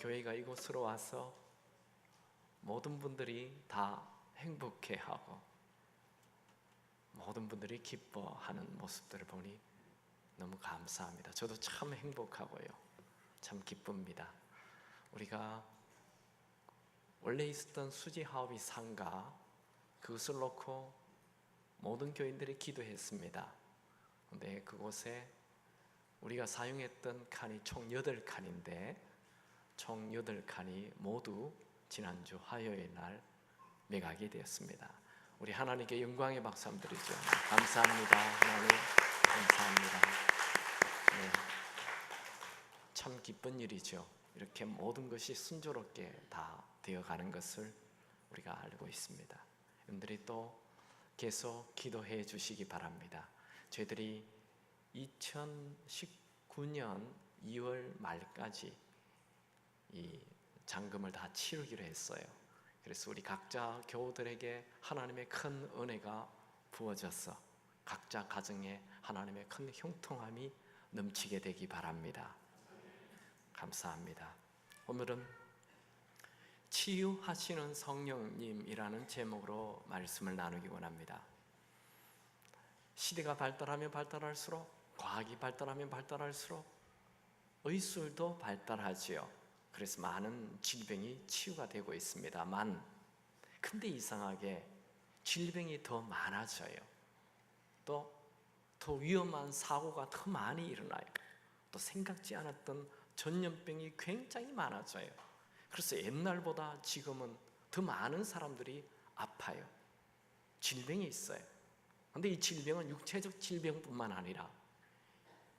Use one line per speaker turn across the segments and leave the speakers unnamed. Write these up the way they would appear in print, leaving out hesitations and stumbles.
교회가 이곳으로 와서 모든 분들이 다 행복해하고 모든 분들이 기뻐하는 모습들을 보니 너무 감사합니다. 저도 참 행복하고요, 참 기쁩니다. 우리가 원래 있었던 수지 하우비 상가, 그것을 놓고 모든 교인들이 기도했습니다. 근데 그곳에 우리가 사용했던 칸이 총 8칸인데 총 8칸이 모두 지난주 화요일 날 매각이 되었습니다. 우리 하나님께 영광의 박수 한번 드리죠. 감사합니다. 하나님 감사합니다. 네, 참 기쁜 일이죠. 이렇게 모든 것이 순조롭게 다 되어가는 것을 우리가 알고 있습니다. 여러분들이 또 계속 기도해 주시기 바랍니다. 저희들이 2019년 2월 말까지 이 잔금을 다 치르기로 했어요. 그래서 우리 각자 교우들에게 하나님의 큰 은혜가 부어져서 각자 가정에 하나님의 큰 형통함이 넘치게 되기 바랍니다. 감사합니다. 오늘은 치유하시는 성령님이라는 제목으로 말씀을 나누기 원합니다. 시대가 발달하면 발달할수록, 과학이 발달하면 발달할수록 의술도 발달하지요. 그래서 많은 질병이 치유가 되고 있습니다만, 근데 이상하게 질병이 더 많아져요. 또 더 위험한 사고가 더 많이 일어나요. 또 생각지 않았던 전염병이 굉장히 많아져요. 그래서 옛날보다 지금은 더 많은 사람들이 아파요. 질병이 있어요. 그런데 이 질병은 육체적 질병뿐만 아니라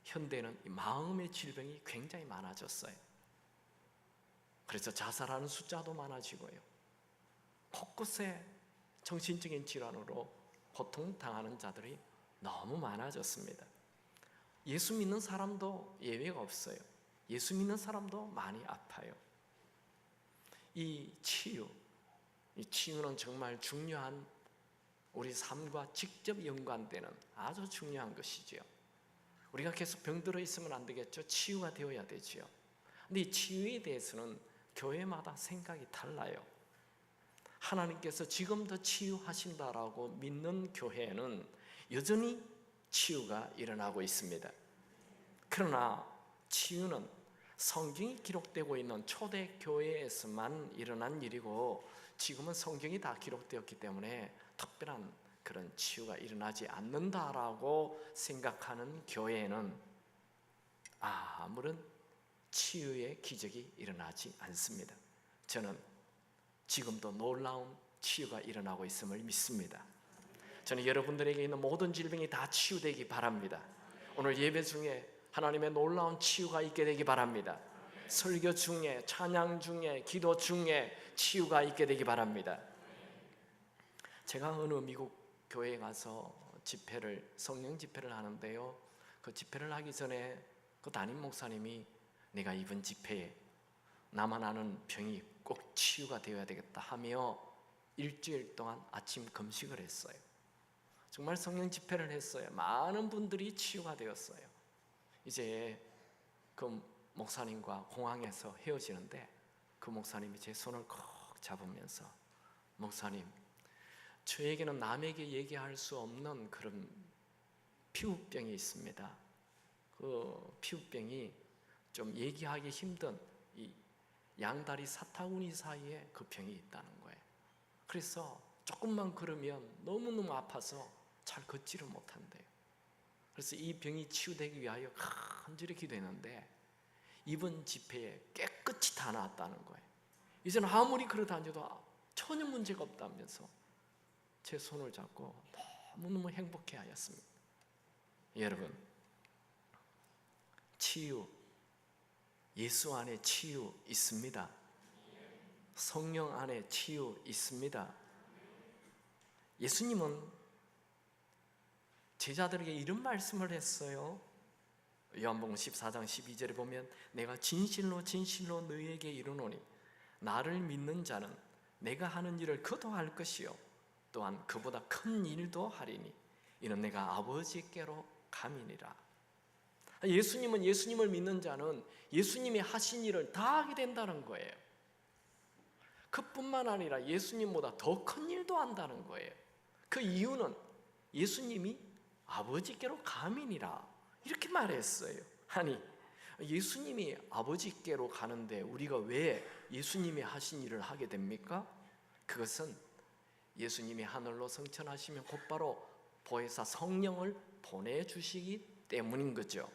현대는 이 마음의 질병이 굉장히 많아졌어요. 그래서 자살하는 숫자도 많아지고요, 곳곳에 정신적인 질환으로 고통당하는 자들이 너무 많아졌습니다. 예수 믿는 사람도 예외가 없어요. 예수 믿는 사람도 많이 아파요. 이 치유는 정말 중요한, 우리 삶과 직접 연관되는 아주 중요한 것이지요. 우리가 계속 병들어 있으면 안 되겠죠. 치유가 되어야 되지요. 근데 이 치유에 대해서는 교회마다 생각이 달라요. 하나님께서 지금도 치유하신다라고 믿는 교회는 여전히 치유가 일어나고 있습니다. 그러나 치유는 성경이 기록되고 있는 초대 교회에서만 일어난 일이고, 지금은 성경이 다 기록되었기 때문에 특별한 그런 치유가 일어나지 않는다라고 생각하는 교회는 아무런 치유의 기적이 일어나지 않습니다. 저는 지금도 놀라운 치유가 일어나고 있음을 믿습니다. 저는 여러분들에게 있는 모든 질병이 다 치유되기 바랍니다. 오늘 예배 중에 하나님의 놀라운 치유가 있게 되기 바랍니다. 설교 중에, 찬양 중에, 기도 중에 치유가 있게 되기 바랍니다. 제가 어느 미국 교회에 가서 성령 집회를 하는데요, 그 집회를 하기 전에 그 담임 목사님이 내가 이번 집회에 나만 아는 병이 꼭 치유가 되어야 되겠다 하며 일주일 동안 아침 금식을 했어요. 정말 성령 집회를 했어요. 많은 분들이 치유가 되었어요. 이제 그 목사님과 공항에서 헤어지는데 그 목사님이 제 손을 콕 잡으면서, 목사님, 저에게는 남에게 얘기할 수 없는 그런 피부병이 있습니다. 그 피부병이 좀 얘기하기 힘든 이 양다리 사타구니 사이에 그 병이 있다는 거예요. 그래서 조금만 걸으면 너무너무 아파서 잘 걷지를 못한대요. 그래서 이 병이 치유되기 위하여 간절히 기도했는데 이번 집회에 깨끗이 다 나았다는 거예요. 이제는 아무리 걸어다녀도 전혀 문제가 없다면서 제 손을 잡고 너무너무 행복해 하였습니다. 여러분, 치유, 예수 안에 치유 있습니다. 성령 안에 치유 있습니다. 예수님은 제자들에게 이런 말씀을 했어요. 요한복음 14장 12절에 보면 내가 진실로 진실로 너희에게 이르노니 나를 믿는 자는 내가 하는 일을 그도 할 것이요 또한 그보다 큰 일도 하리니 이는 내가 아버지께로 감이니라. 예수님은 예수님을 믿는 자는 예수님이 하신 일을 다 하게 된다는 거예요. 그뿐만 아니라 예수님보다 더 큰 일도 한다는 거예요. 그 이유는 예수님이 아버지께로 가민이라 이렇게 말했어요. 아니, 예수님이 아버지께로 가는데 우리가 왜 예수님이 하신 일을 하게 됩니까? 그것은 예수님이 하늘로 승천하시면 곧바로 보혜사 성령을 보내주시기 때문인 거죠.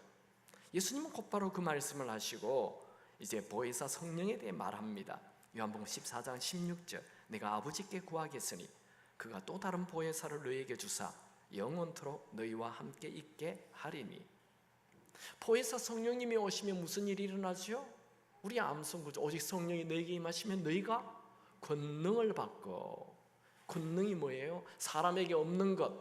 예수님은 곧바로 그 말씀을 하시고 이제 보혜사 성령에 대해 말합니다. 요한복음 14장 16절, 내가 아버지께 구하겠으니 그가 또 다른 보혜사를 너희에게 주사 영원토록 너희와 함께 있게 하리니. 보혜사 성령님이 오시면 무슨 일이 일어나죠? 우리 암송구죠. 오직 성령이 너희에게 임하시면 너희가 권능을 받고. 권능이 뭐예요? 사람에게 없는 것,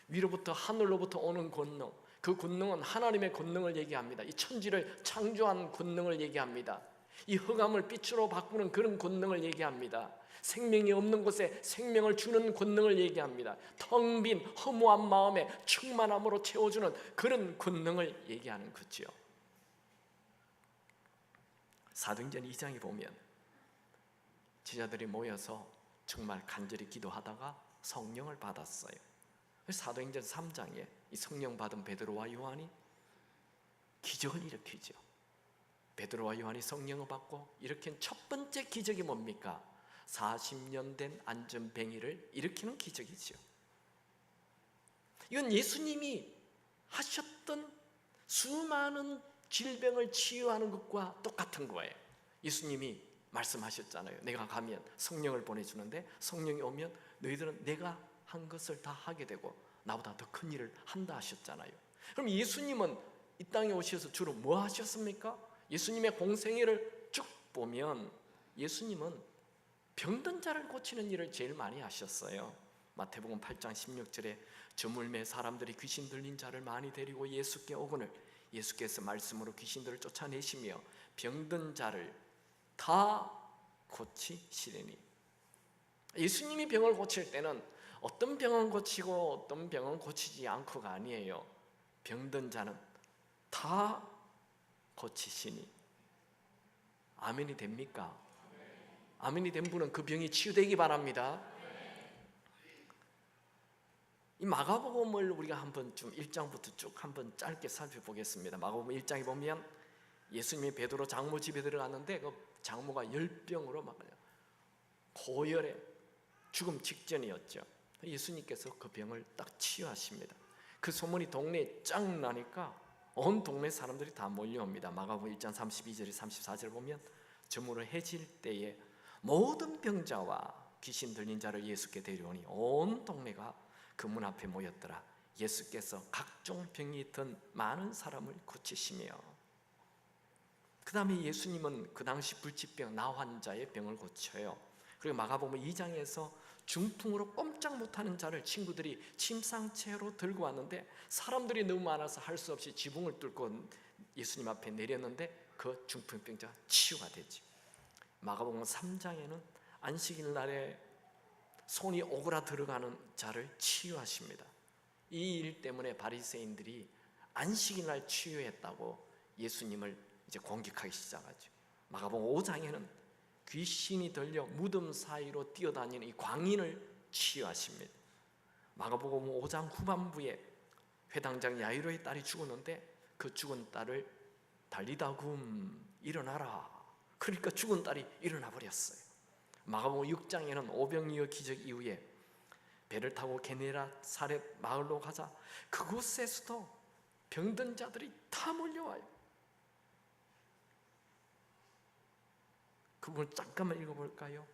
위로부터 하늘로부터 오는 권능. 그 권능은 하나님의 권능을 얘기합니다. 이 천지를 창조한 권능을 얘기합니다. 이 흑암을 빛으로 바꾸는 그런 권능을 얘기합니다. 생명이 없는 곳에 생명을 주는 권능을 얘기합니다. 텅 빈 허무한 마음에 충만함으로 채워주는 그런 권능을 얘기하는 거죠. 사도행전 2장에 보면 제자들이 모여서 정말 간절히 기도하다가 성령을 받았어요. 사도행전 3장에 이 성령 받은 베드로와 요한이 기적을 일으키죠. 베드로와 요한이 성령을 받고 일으킨 첫 번째 기적이 뭡니까? 40년 된 안전뱅이를 일으키는 기적이죠. 이건 예수님이 하셨던 수많은 질병을 치유하는 것과 똑같은 거예요. 예수님이 말씀하셨잖아요. 내가 가면 성령을 보내주는데 성령이 오면 너희들은 내가 한 것을 다 하게 되고 나보다 더 큰 일을 한다 하셨잖아요. 그럼 예수님은 이 땅에 오셔서 주로 뭐 하셨습니까? 예수님의 공생애를 쭉 보면 예수님은 병든 자를 고치는 일을 제일 많이 하셨어요. 마태복음 8장 16절에 저물매 사람들이 귀신 들린 자를 많이 데리고 예수께 오거늘 예수께서 말씀으로 귀신들을 쫓아내시며 병든 자를 다 고치시리니. 예수님이 병을 고칠 때는 어떤 병은 고치고 어떤 병은 고치지 않고가 아니에요. 병든 자는 다 고치시니. 아멘이 됩니까? 아멘이 된 분은 그 병이 치유되기 바랍니다. 이 마가복음을 우리가 한번 좀 1장부터 쭉 한번 짧게 살펴보겠습니다. 마가복음 1장에 보면 예수님이 베드로 장모 집에 들어갔는데 그 장모가 열병으로 막 고열에 죽음 직전이었죠. 예수님께서 그 병을 딱 치유하십니다. 그 소문이 동네에 쫙 나니까 온 동네 사람들이 다 몰려옵니다. 마가복음 1장 32절 34절 보면 저물어 해질 때에 모든 병자와 귀신 들린 자를 예수께 데려오니 온 동네가 그 문 앞에 모였더라. 예수께서 각종 병이 있던 많은 사람을 고치시며. 그 다음에 예수님은 그 당시 불치병 나 환자의 병을 고쳐요. 그리고 마가복음 2장에서 중풍으로 꼼짝 못하는 자를 친구들이 침상채로 들고 왔는데 사람들이 너무 많아서 할 수 없이 지붕을 뚫고 예수님 앞에 내렸는데 그 중풍병자가 치유가 되죠. 마가복음 3장에는 안식일 날에 손이 오그라 들어가는 자를 치유하십니다. 이 일 때문에 바리새인들이 안식일 날 치유했다고 예수님을 이제 공격하기 시작하죠. 마가복음 5장에는 귀신이 들려 무덤 사이로 뛰어다니는 이 광인을 치유하십니다. 마가복음 5장 후반부에 회당장 야이로의 딸이 죽었는데 그 죽은 딸을 달리다굼 일어나라. 그러니까 죽은 딸이 일어나 버렸어요. 마가복음 6장에는 오병이어 기적 이후에 배를 타고 게네사렛 마을로 가자 그곳에서도 병든 자들이 다 몰려와요. 그 부분 잠깐만 읽어볼까요?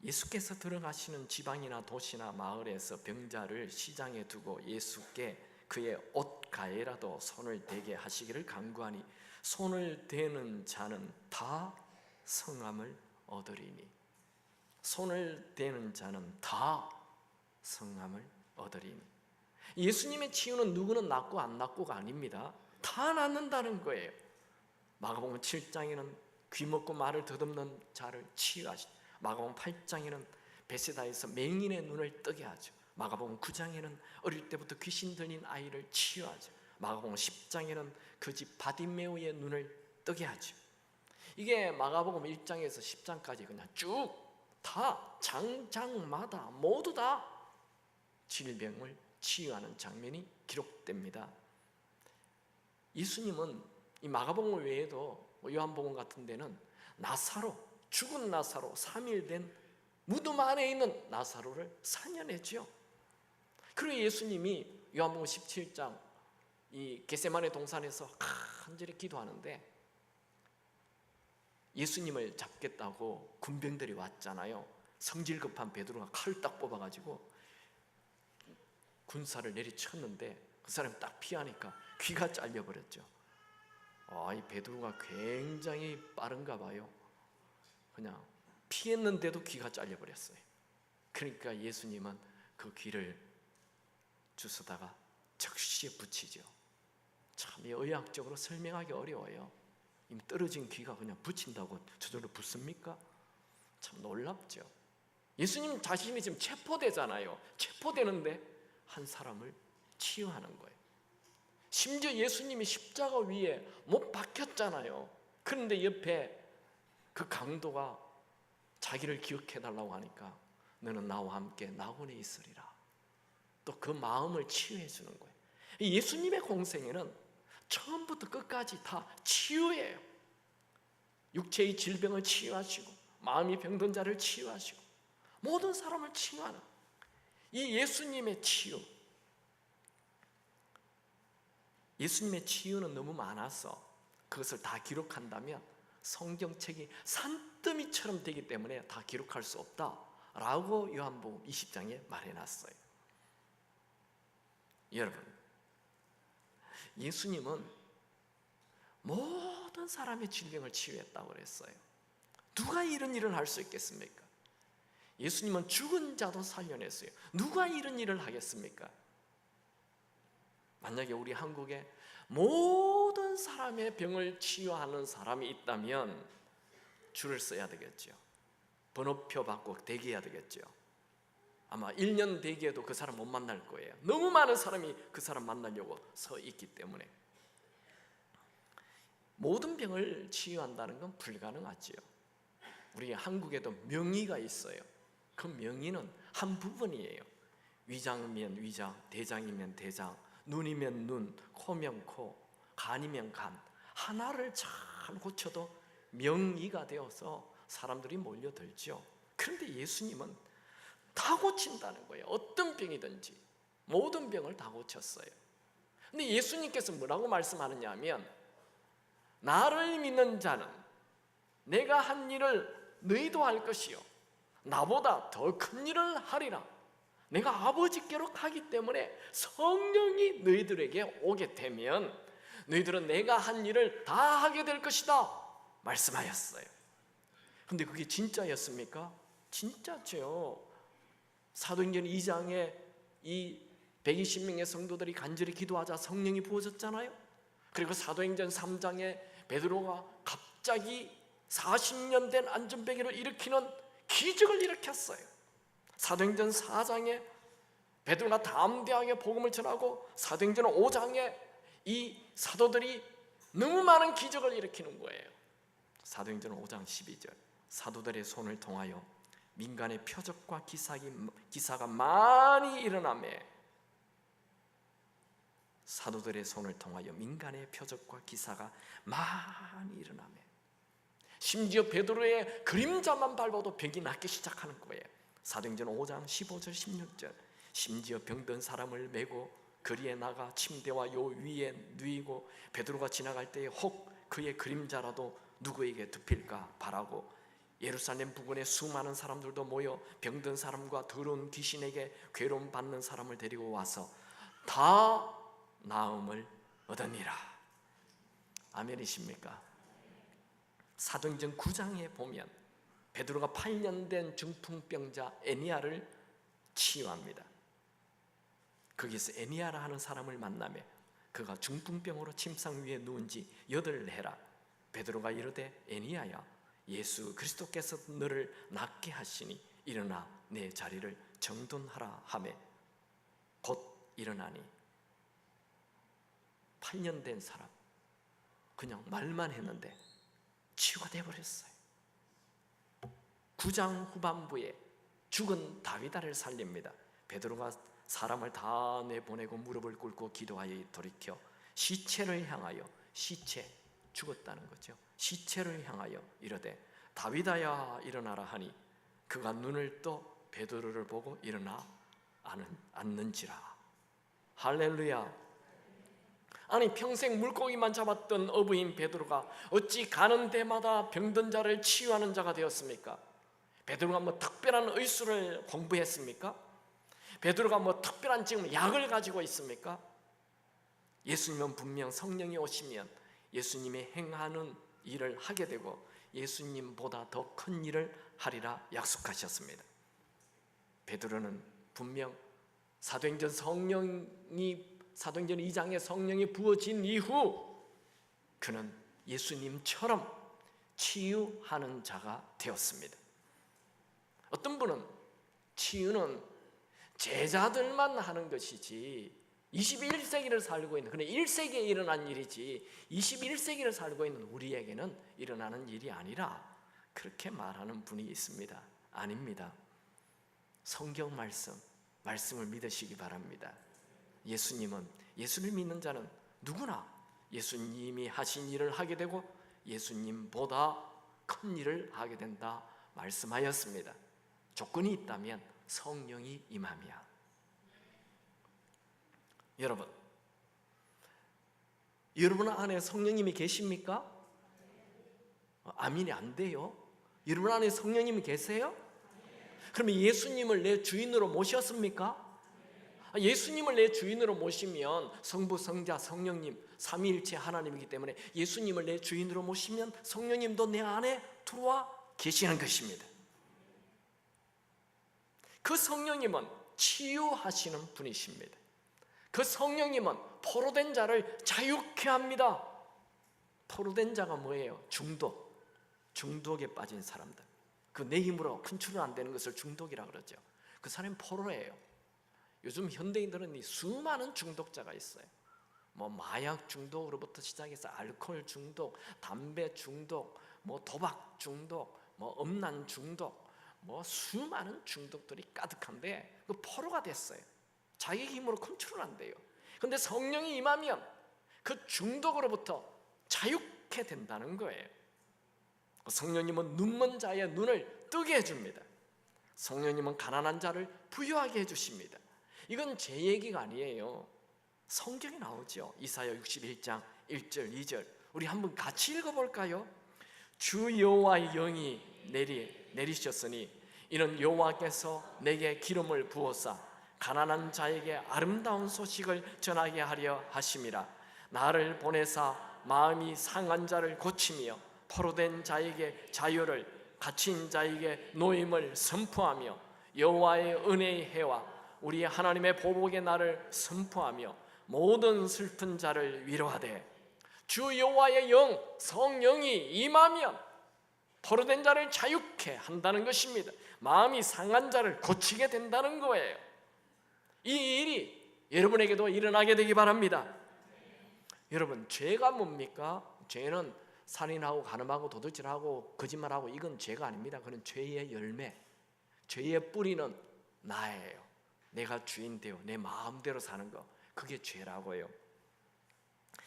예수께서 들어가시는 지방이나 도시나 마을에서 병자를 시장에 두고 예수께 그의 옷가에라도 손을 대게 하시기를 간구하니 손을 대는 자는 다 성함을 얻으리니. 손을 대는 자는 다 성함을 얻으리니. 예수님의 치유는 누구는 낫고 안 낫고가 아닙니다. 다 낫는다는 거예요. 마가복음 7장에는 귀 먹고 말을 더듬는 자를 치유하시고 마가복음 8장에는 베세다에서 맹인의 눈을 뜨게 하죠. 마가복음 9장에는 어릴 때부터 귀신 들린 아이를 치유하죠. 마가복음 10장에는 그 집 바디메오의 눈을 뜨게 하죠. 이게 마가복음 1장에서 10장까지 그냥 쭉 다 장장마다 모두 다 질병을 치유하는 장면이 기록됩니다. 예수님은 이 마가복음 외에도 요한복음 같은 데는 나사로, 죽은 나사로, 3일 된 무덤 안에 있는 나사로를 살려내죠. 그리고 예수님이 요한복음 17장 이 겟세마네 동산에서 간절히 기도하는데 예수님을 잡겠다고 군병들이 왔잖아요. 성질 급한 베드로가 칼을 딱 뽑아가지고 군사를 내리쳤는데 그 사람이 딱 피하니까 귀가 잘려버렸죠. 이 베드로가 굉장히 빠른가 봐요. 그냥 피했는데도 귀가 잘려버렸어요. 그러니까 예수님은 그 귀를 주스다가 적시에 붙이죠. 참 의학적으로 설명하기 어려워요. 이미 떨어진 귀가 그냥 붙인다고 저절로 붙습니까? 참 놀랍죠. 예수님 자신이 지금 체포되잖아요. 체포되는데 한 사람을 치유하는 거예요. 심지어 예수님이 십자가 위에 못 박혔잖아요. 그런데 옆에 그 강도가 자기를 기억해달라고 하니까 너는 나와 함께 낙원에 있으리라. 또 그 마음을 치유해 주는 거예요. 예수님의 공생애는 처음부터 끝까지 다 치유예요. 육체의 질병을 치유하시고 마음이 병든 자를 치유하시고 모든 사람을 치유하는 이 예수님의 치유. 예수님의 치유는 너무 많아서 그것을 다 기록한다면 성경책이 산더미처럼 되기 때문에 다 기록할 수 없다라고 요한복음 20장에 말해놨어요. 여러분, 예수님은 모든 사람의 질병을 치유했다고 그랬어요. 누가 이런 일을 할 수 있겠습니까? 예수님은 죽은 자도 살려냈어요. 누가 이런 일을 하겠습니까? 만약에 우리 한국에 모든 사람의 병을 치유하는 사람이 있다면 줄을 서야 되겠죠. 번호표 받고 대기해야 되겠죠. 아마 1년 대기해도 그 사람 못 만날 거예요. 너무 많은 사람이 그 사람 만나려고 서 있기 때문에. 모든 병을 치유한다는 건 불가능하지요. 우리 한국에도 명의가 있어요. 그 명의는 한 부분이에요. 위장이면 위장, 대장이면 대장, 눈이면 눈, 코면 코, 간이면 간. 하나를 잘 고쳐도 명의가 되어서 사람들이 몰려들죠. 그런데 예수님은 다 고친다는 거예요. 어떤 병이든지 모든 병을 다 고쳤어요. 근데 예수님께서 뭐라고 말씀하느냐 하면 나를 믿는 자는 내가 한 일을 너희도 할 것이요 나보다 더 큰 일을 하리라. 내가 아버지께로 가기 때문에 성령이 너희들에게 오게 되면 너희들은 내가 한 일을 다 하게 될 것이다 말씀하였어요. 근데 그게 진짜였습니까? 진짜죠. 사도행전 2장에 이 120명의 성도들이 간절히 기도하자 성령이 부어졌잖아요. 그리고 사도행전 3장에 베드로가 갑자기 40년 된 안전병을 일으키는 기적을 일으켰어요. 사도행전 4장에 베드로가 담대하게 복음을 전하고 사도행전 5장에 이 사도들이 너무 많은 기적을 일으키는 거예요. 사도행전 5장 12절 사도들의 손을 통하여 민간의 표적과 기사가 많이 일어나매 사도들의 손을 통하여 민간의 표적과 기사가 많이 일어나매 심지어 베드로의 그림자만 밟아도 병이 낫기 시작하는 거예요. 사도행전 5장 15절 16절 심지어 병든 사람을 메고 거리에 나가 침대와 요 위에 누이고 베드로가 지나갈 때에 혹 그의 그림자라도 누구에게 덮일까 바라고 예루살렘 부근에 수많은 사람들도 모여 병든 사람과 더러운 귀신에게 괴로움 받는 사람을 데리고 와서 다 나음을 얻으니라. 아멘이십니까? 사도행전 9장에 보면 베드로가 8년 된 중풍병자 에니야를 치유합니다. 거기서 에니야라 하는 사람을 만나며 그가 중풍병으로 침상 위에 누운 지 8해라. 베드로가 이르되 에니야야 예수 그리스도께서 너를 낫게 하시니 일어나 내 자리를 정돈하라 하매 일어나니 8년 된 사람, 그냥 말만 했는데 치유가 되어버렸어요. 9장 후반부에 죽은 다윗아를 살립니다. 베드로가 사람을 다 내보내고 무릎을 꿇고 기도하여 돌이켜 시체를 향하여, 시체, 죽었다는 거죠. 시체를 향하여 이르되 다윗아야 일어나라 하니 그가 눈을 떠 베드로를 보고 일어나 앉는지라. 할렐루야. 아니, 평생 물고기만 잡았던 어부인 베드로가 어찌 가는 데마다 병든 자를 치유하는 자가 되었습니까? 베드로가 뭐 특별한 의술을 공부했습니까? 베드로가 뭐 특별한 지금 약을 가지고 있습니까? 예수님은 분명 성령이 오시면 예수님이 행하는 일을 하게 되고 예수님보다 더 큰 일을 하리라 약속하셨습니다. 베드로는 분명 사도행전 2장에 성령이 부어진 이후 그는 예수님처럼 치유하는 자가 되었습니다. 어떤 분은 치유는 제자들만 하는 것이지 21세기를 살고 있는, 그런데 1세기에 일어난 일이지 21세기를 살고 있는 우리에게는 일어나는 일이 아니라 그렇게 말하는 분이 있습니다. 아닙니다. 성경 말씀을 믿으시기 바랍니다. 예수를 믿는 자는 누구나 예수님이 하신 일을 하게 되고 예수님보다 큰 일을 하게 된다 말씀하였습니다. 조건이 있다면 성령이 임함이야. 여러분 안에 성령님이 계십니까? 아멘이 안 돼요. 여러분 안에 성령님이 계세요? 그러면 예수님을 내 주인으로 모셨습니까? 예수님을 내 주인으로 모시면 성부, 성자, 성령님 삼위일체 하나님이기 때문에 예수님을 내 주인으로 모시면 성령님도 내 안에 들어와 계시는 것입니다. 그 성령님은 치유하시는 분이십니다. 그 성령님은 포로된 자를 자유케 합니다. 포로된 자가 뭐예요? 중독에 빠진 사람들. 그 내 힘으로 컨트롤 안 되는 것을 중독이라고 그러죠. 그 사람이 포로예요. 요즘 현대인들은 수많은 중독자가 있어요. 뭐 마약 중독으로부터 시작해서 알코올 중독, 담배 중독, 뭐 도박 중독, 뭐 음란 중독, 뭐 수많은 중독들이 가득한데 그 포로가 됐어요. 자기 힘으로 컨트롤 안 돼요. 그런데 성령이 임하면 그 중독으로부터 자유케 된다는 거예요. 성령님은 눈먼 자의 눈을 뜨게 해줍니다. 성령님은 가난한 자를 부유하게 해주십니다. 이건 제 얘기가 아니에요. 성경에 나오죠. 이사야 61장 1절 2절 우리 한번 같이 읽어볼까요? 주 여호와의 영이 내리셨으니 이는 여호와께서 내게 기름을 부어사 가난한 자에게 아름다운 소식을 전하게 하려 하심이라. 나를 보내사 마음이 상한 자를 고치며 포로된 자에게 자유를, 갇힌 자에게 노임을 선포하며 여호와의 은혜의 해와 우리 하나님의 보복의 날을 선포하며 모든 슬픈 자를 위로하되. 주 여호와의 영, 성령이 임하면 포로된 자를 자유케 한다는 것입니다. 마음이 상한 자를 고치게 된다는 거예요. 이 일이 여러분에게도 일어나게 되기 바랍니다. 여러분, 죄가 뭡니까? 죄는 살인하고 간음하고 도둑질하고 거짓말하고 이건 죄가 아닙니다. 그건 죄의 열매, 죄의 뿌리는 나예요. 내가 주인 되어 내 마음대로 사는 거, 그게 죄라고요.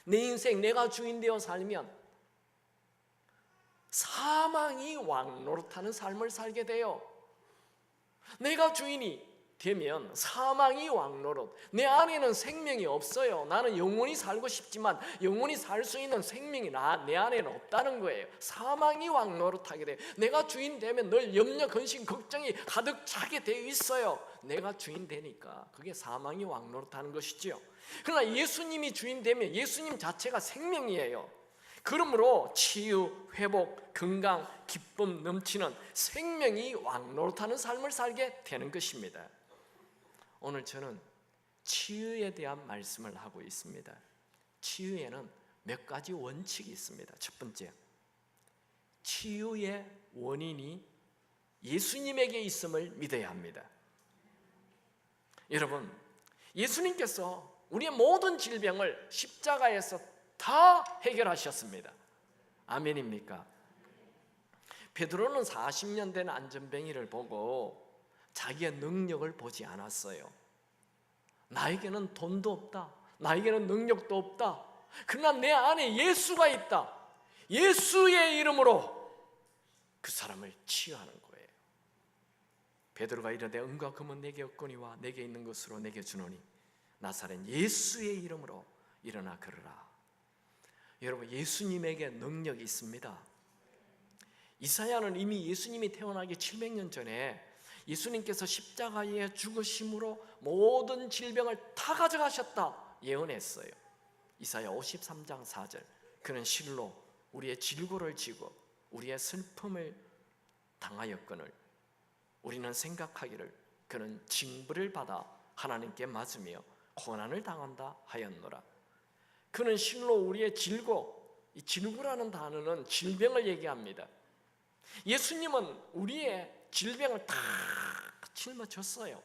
내 인생 내가 주인 되어 살면 사망이 왕노릇하는 삶을 살게 돼요. 내가 주인이 되면 사망이 왕노릇, 내 안에는 생명이 없어요. 나는 영원히 살고 싶지만 영원히 살 수 있는 생명이 내 안에는 없다는 거예요. 사망이 왕노릇하게 돼요. 내가 주인 되면 늘 염려, 근심, 걱정이 가득 차게 되어 있어요. 내가 주인 되니까 그게 사망이 왕노릇하는 것이지요. 그러나 예수님이 주인 되면 예수님 자체가 생명이에요. 그러므로 치유, 회복, 건강, 기쁨 넘치는 생명이 왕노릇하는 삶을 살게 되는 것입니다. 오늘 저는 치유에 대한 말씀을 하고 있습니다. 치유에는 몇 가지 원칙이 있습니다. 첫 번째, 치유의 원인이 예수님에게 있음을 믿어야 합니다. 여러분, 예수님께서 우리의 모든 질병을 십자가에서 다 해결하셨습니다. 아멘입니까? 베드로는 40년 된 안전뱅이를 보고 자기의 능력을 보지 않았어요. 나에게는 돈도 없다, 나에게는 능력도 없다, 그러나 내 안에 예수가 있다, 예수의 이름으로 그 사람을 치유하는 거예요. 베드로가 이르되 은과 금은 내게 없거니와 내게 있는 것으로 내게 주노니 나사렛 예수의 이름으로 일어나 걸으라. 여러분, 예수님에게 능력이 있습니다. 이사야는 이미 예수님이 태어나기 700년 전에 예수님께서 십자가에 죽으심으로 모든 질병을 다 가져가셨다 예언했어요. 이사야 53장 4절. 그는 실로 우리의 질고를 지고 우리의 슬픔을 당하였거늘 우리는 생각하기를 그는 징벌을 받아 하나님께 맞으며 고난을 당한다 하였노라. 그는 실로 우리의 질고, 이 질고라는 단어는 질병을 얘기합니다. 예수님은 우리의 질병을 다 짊어졌어요.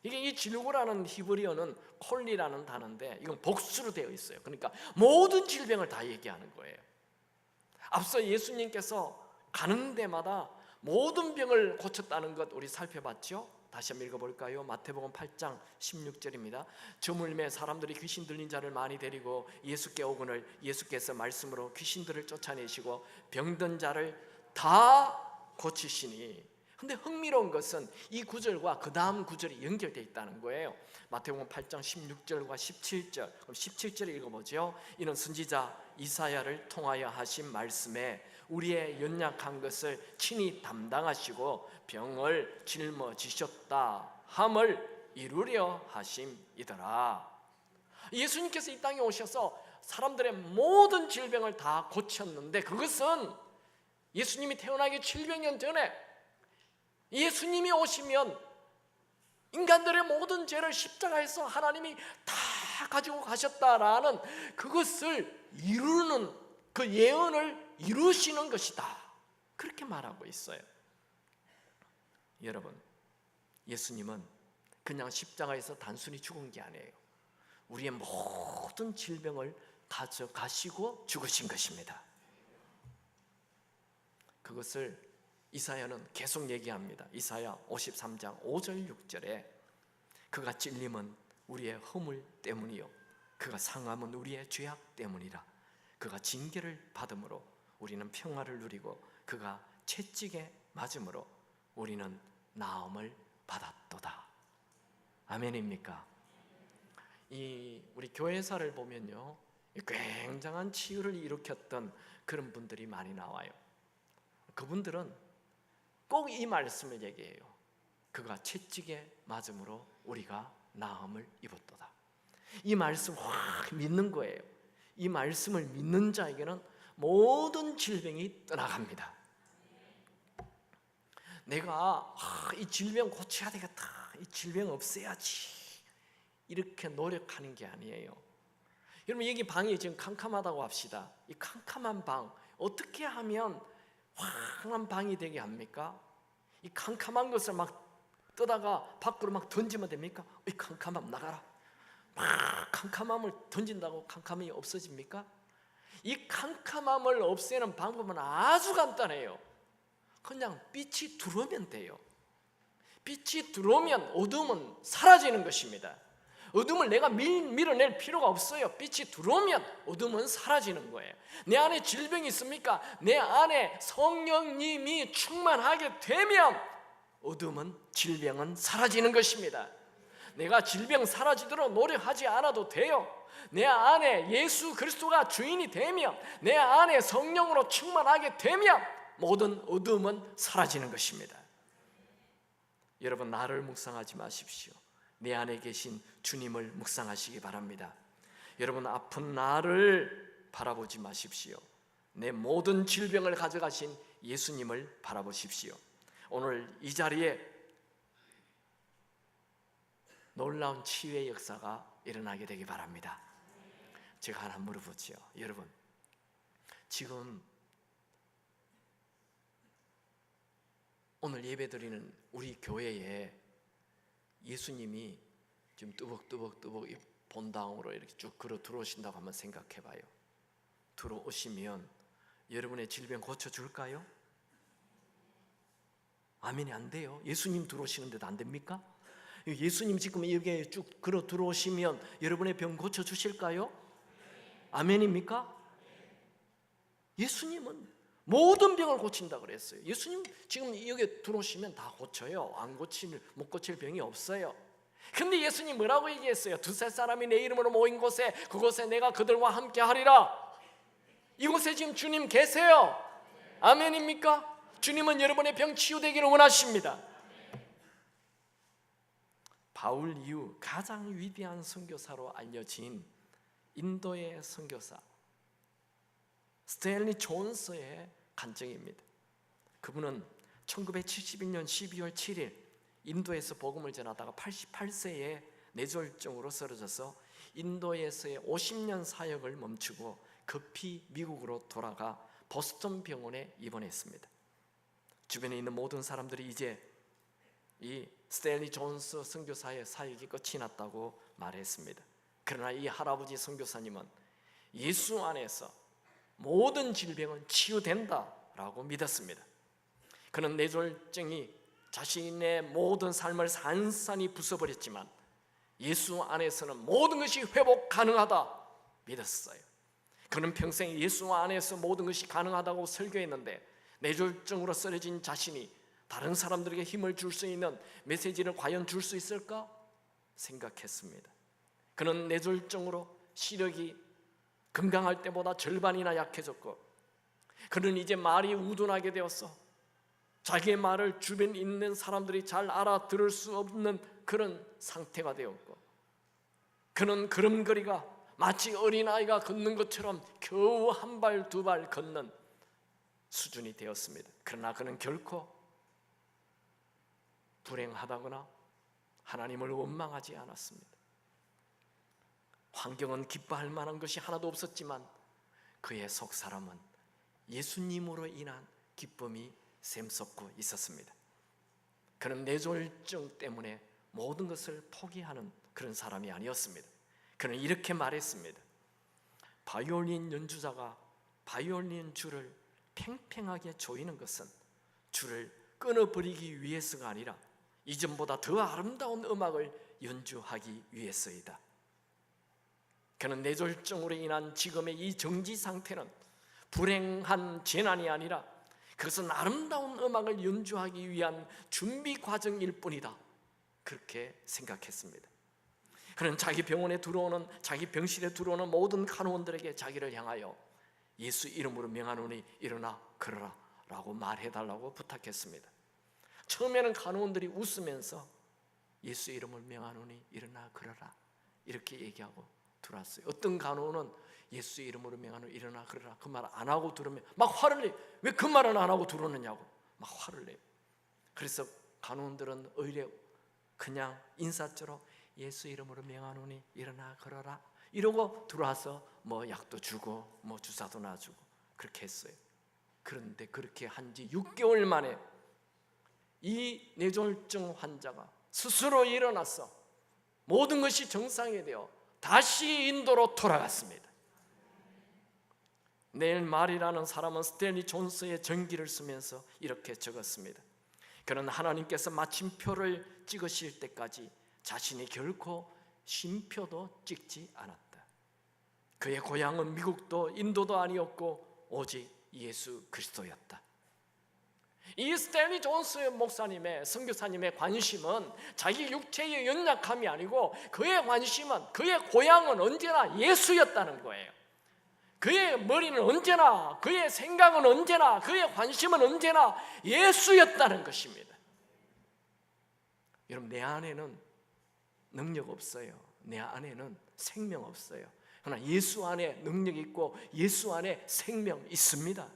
이게 이 질고라는 히브리어는 콜리라는 단어인데 이건 복수로 되어 있어요. 그러니까 모든 질병을 다 얘기하는 거예요. 앞서 예수님께서 가는 데마다 모든 병을 고쳤다는 것 우리 살펴봤죠? 다시 한번 읽어볼까요? 마태복음 8장 16절입니다. 저물매 사람들이 귀신 들린 자를 많이 데리고 예수께 오거늘 예수께서 말씀으로 귀신들을 쫓아내시고 병든 자를 다 고치시니. 근데 흥미로운 것은 이 구절과 그 다음 구절이 연결되어 있다는 거예요. 마태복음 8장 16절과 17절. 그럼 17절 읽어보죠. 이는 선지자 이사야를 통하여 하신 말씀에 우리의 연약한 것을 친히 담당하시고 병을 짊어지셨다 함을 이루려 하심이더라. 예수님께서 이 땅에 오셔서 사람들의 모든 질병을 다 고쳤는데 그것은 예수님이 태어나기 700년 전에 예수님이 오시면 인간들의 모든 죄를 십자가에서 하나님이 다 가지고 가셨다라는 그것을 이루는 그 예언을 이루시는 것이다, 그렇게 말하고 있어요. 여러분, 예수님은 그냥 십자가에서 단순히 죽은 게 아니에요. 우리의 모든 질병을 가져가시고 죽으신 것입니다. 그것을 이사야는 계속 얘기합니다. 이사야 53장 5절 6절에 그가 찔림은 우리의 허물 때문이요 그가 상함은 우리의 죄악 때문이라. 그가 징계를 받음으로 우리는 평화를 누리고 그가 채찍에 맞음으로 우리는 나음을 받았도다. 아멘입니까? 우리 교회사를 보면요, 굉장한 치유를 일으켰던 그런 분들이 많이 나와요. 그분들은 꼭 이 말씀을 얘기해요. 그가 채찍에 맞음으로 우리가 나음을 입었도다. 이 말씀 확 믿는 거예요. 이 말씀을 믿는 자에게는 모든 질병이 떠나갑니다. 내가 이 질병 고쳐야 되겠다, 이 질병 없애야지, 이렇게 노력하는 게 아니에요. 여러분, 여기 방이 지금 캄캄하다고 합시다. 이 캄캄한 방 어떻게 하면 환한 방이 되게 합니까? 이 캄캄한 것을 막 떠다가 밖으로 막 던지면 됩니까? 이 캄캄함 나가라, 막 캄캄함을 던진다고 캄캄함이 없어집니까? 이 캄캄함을 없애는 방법은 아주 간단해요. 그냥 빛이 들어오면 돼요. 빛이 들어오면 어둠은 사라지는 것입니다. 어둠을 내가 밀어낼 필요가 없어요. 빛이 들어오면 어둠은 사라지는 거예요. 내 안에 질병이 있습니까? 내 안에 성령님이 충만하게 되면 어둠은, 질병은 사라지는 것입니다. 내가 질병 사라지도록 노력하지 않아도 돼요. 내 안에 예수 그리스도가 주인이 되면, 내 안에 성령으로 충만하게 되면 모든 어둠은 사라지는 것입니다. 여러분, 나를 묵상하지 마십시오. 내 안에 계신 주님을 묵상하시기 바랍니다. 여러분, 아픈 나를 바라보지 마십시오. 내 모든 질병을 가져가신 예수님을 바라보십시오. 오늘 이 자리에 놀라운 치유의 역사가 일어나게 되기 바랍니다. 제가 하나 물어보죠. 여러분, 지금 오늘 예배드리는 우리 교회에 예수님이 지금 뚜벅뚜벅 이 본당으로 이렇게 쭉 걸어 들어오신다고 한번 생각해 봐요. 들어오시면 여러분의 질병 고쳐줄까요? 아멘이 안 돼요. 예수님 들어오시는데도 안 됩니까? 예수님 지금 여기에 쭉 걸어 들어오시면 여러분의 병 고쳐주실까요? 아멘입니까? 예수님은 모든 병을 고친다 그랬어요. 예수님 지금 여기 들어오시면 다 고쳐요. 못 고칠 병이 없어요. 근데 예수님 뭐라고 얘기했어요? 두세 사람이 내 이름으로 모인 곳에 그곳에 내가 그들과 함께 하리라. 이곳에 지금 주님 계세요. 아멘입니까? 주님은 여러분의 병 치유되기를 원하십니다. 바울 이후 가장 위대한 선교사로 알려진 인도의 선교사 스탠리 존스의 간증입니다. 그분은 1971년 12월 7일 인도에서 복음을 전하다가 88세에 뇌졸중으로 쓰러져서 인도에서의 50년 사역을 멈추고 급히 미국으로 돌아가 보스턴 병원에 입원했습니다. 주변에 있는 모든 사람들이 이제 이 스탠리 존스 선교사의 사역이 끝이 났다고 말했습니다. 그러나 이 할아버지 선교사님은 예수 안에서 모든 질병은 치유된다라고 믿었습니다. 그는 뇌졸중이 자신의 모든 삶을 산산이 부숴버렸지만 예수 안에서는 모든 것이 회복 가능하다 믿었어요. 그는 평생 예수 안에서 모든 것이 가능하다고 설교했는데 뇌졸중으로 쓰러진 자신이 다른 사람들에게 힘을 줄 수 있는 메시지를 과연 줄 수 있을까 생각했습니다. 그는 뇌졸중으로 시력이 건강할 때보다 절반이나 약해졌고 그는 이제 말이 우둔하게 되었어. 자기의 말을 주변에 있는 사람들이 잘 알아들을 수 없는 그런 상태가 되었고 그는 걸음걸이가 마치 어린아이가 걷는 것처럼 겨우 한 발 두 발 걷는 수준이 되었습니다. 그러나 그는 결코 불행하다거나 하나님을 원망하지 않았습니다. 환경은 기뻐할 만한 것이 하나도 없었지만 그의 속사람은 예수님으로 인한 기쁨이 샘솟고 있었습니다. 그는 뇌졸중 때문에 모든 것을 포기하는 그런 사람이 아니었습니다. 그는 이렇게 말했습니다. 바이올린 연주자가 바이올린 줄을 팽팽하게 조이는 것은 줄을 끊어버리기 위해서가 아니라 이전보다 더 아름다운 음악을 연주하기 위해서이다. 그는 뇌졸중으로 인한 지금의 이 정지 상태는 불행한 재난이 아니라 그것은 아름다운 음악을 연주하기 위한 준비 과정일 뿐이다. 그렇게 생각했습니다. 그는 자기 병원에 들어오는 자기 병실에 들어오는 모든 간호원들에게 자기를 향하여 예수 이름으로 명하노니 일어나 걸어라 라고 말해달라고 부탁했습니다. 처음에는 간호원들이 웃으면서 예수 이름을 명하노니 일어나 걸어라 이렇게 얘기하고 들어왔어요. 어떤 간호원은 예수 이름으로 명하노니 일어나 걸어라 그 말 안 하고 들으면 막 화를 내요. 왜 그 말은 안 하고 들어오느냐고 막 화를 내요. 그래서 간호원들은 오히려 그냥 인사처럼 예수 이름으로 명하노니 일어나 걸어라 이러고 들어와서 뭐 약도 주고 뭐 주사도 놔주고 그렇게 했어요. 그런데 그렇게 한 지 6개월 만에 이 뇌졸중 환자가 스스로 일어나서 모든 것이 정상이 되어 다시 인도로 돌아갔습니다. 내일 말이라는 사람은 스탠리 존스의 전기를 쓰면서 이렇게 적었습니다. 그는 하나님께서 마침표를 찍으실 때까지 자신이 결코 쉼표도 찍지 않았다. 그의 고향은 미국도 인도도 아니었고 오직 예수 그리스도였다. 이 스탠리 존스 목사님의 선교사님의 관심은 자기 육체의 연약함이 아니고 그의 관심은 그의 고향은 언제나 예수였다는 거예요. 그의 머리는 언제나 그의 생각은 언제나 그의 관심은 언제나 예수였다는 것입니다. 여러분 내 안에는 능력 없어요. 내 안에는 생명 없어요. 그러나 예수 안에 능력 있고 예수 안에 생명 있습니다.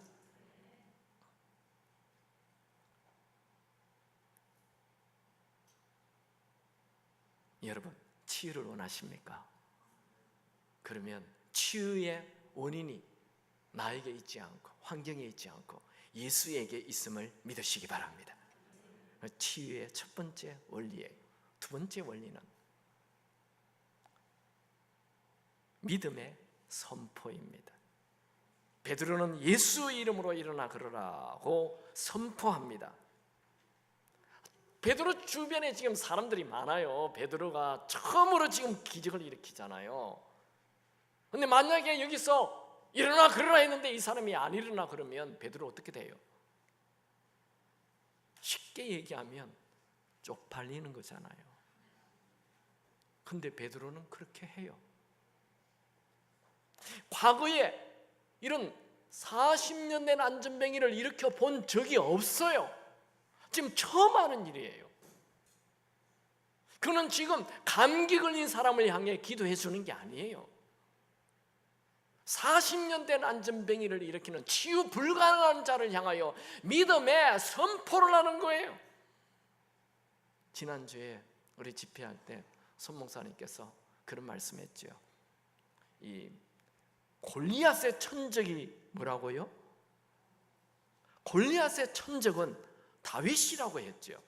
여러분 치유를 원하십니까? 그러면 치유의 원인이 나에게 있지 않고 환경에 있지 않고 예수에게 있음을 믿으시기 바랍니다. 치유의 첫 번째 원리예요. 두 번째 원리는 믿음의 선포입니다. 베드로는 예수 이름으로 일어나 걸으라고 선포합니다. 베드로 주변에 지금 사람들이 많아요. 베드로가 처음으로 지금 기적을 일으키잖아요. 근데 만약에 여기서 일어나 걸으라 했는데 이 사람이 안 일어나 그러면 베드로 어떻게 돼요? 쉽게 얘기하면 쪽팔리는 거잖아요. 근데 베드로는 그렇게 해요. 과거에 이런 40년 된 안전뱅이를 일으켜 본 적이 없어요. 지금 처음 하는 일이에요. 그는 지금 감기 걸린 사람을 향해 기도해 주는 게 아니에요. 40년 된 안전뱅이를 일으키는 치유 불가능한 자를 향하여 믿음의 선포를 하는 거예요. 지난주에 우리 집회할 때 손 목사님께서 그런 말씀했죠. 이 골리앗의 천적이 뭐라고요? 골리앗의 천적은 다윗이라고 했죠.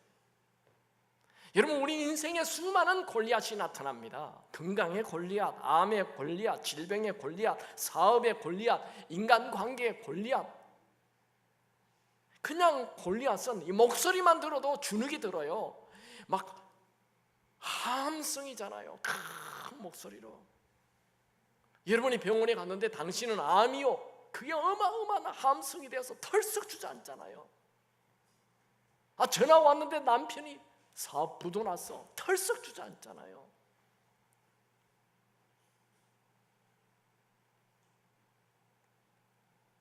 여러분, 우리 인생에 수많은 골리앗이 나타납니다. 건강의 골리앗, 암의 골리앗, 질병의 골리앗, 사업의 골리앗, 인간관계의 골리앗. 그냥 골리앗은 이 목소리만 들어도 주눅이 들어요. 막 함성이잖아요. 큰 목소리로. 여러분이 병원에 갔는데 당신은 암이요. 그게 어마어마한 함성이 되어서 털썩 주저앉잖아요. 전화 왔는데 남편이 사업 부도 났어. 털썩 주저앉잖아요.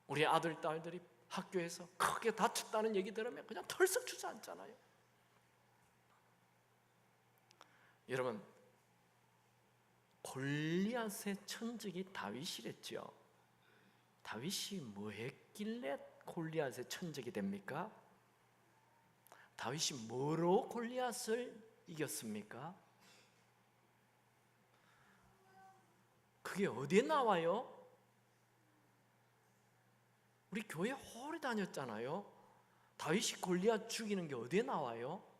우리 아들, 딸들이 학교에서 크게 다쳤다는 얘기 들으면 그냥 털썩 주저앉잖아요. 여러분, 골리앗의 천적이 다윗이랬죠. 다윗이 뭐 했길래 골리앗의 천적이 됩니까? 다윗이 뭐로 골리앗을 이겼습니까? 그게 어디에 나와요? 우리 교회 오래 다녔잖아요. 다윗이 골리앗 죽이는 게 어디에 나와요?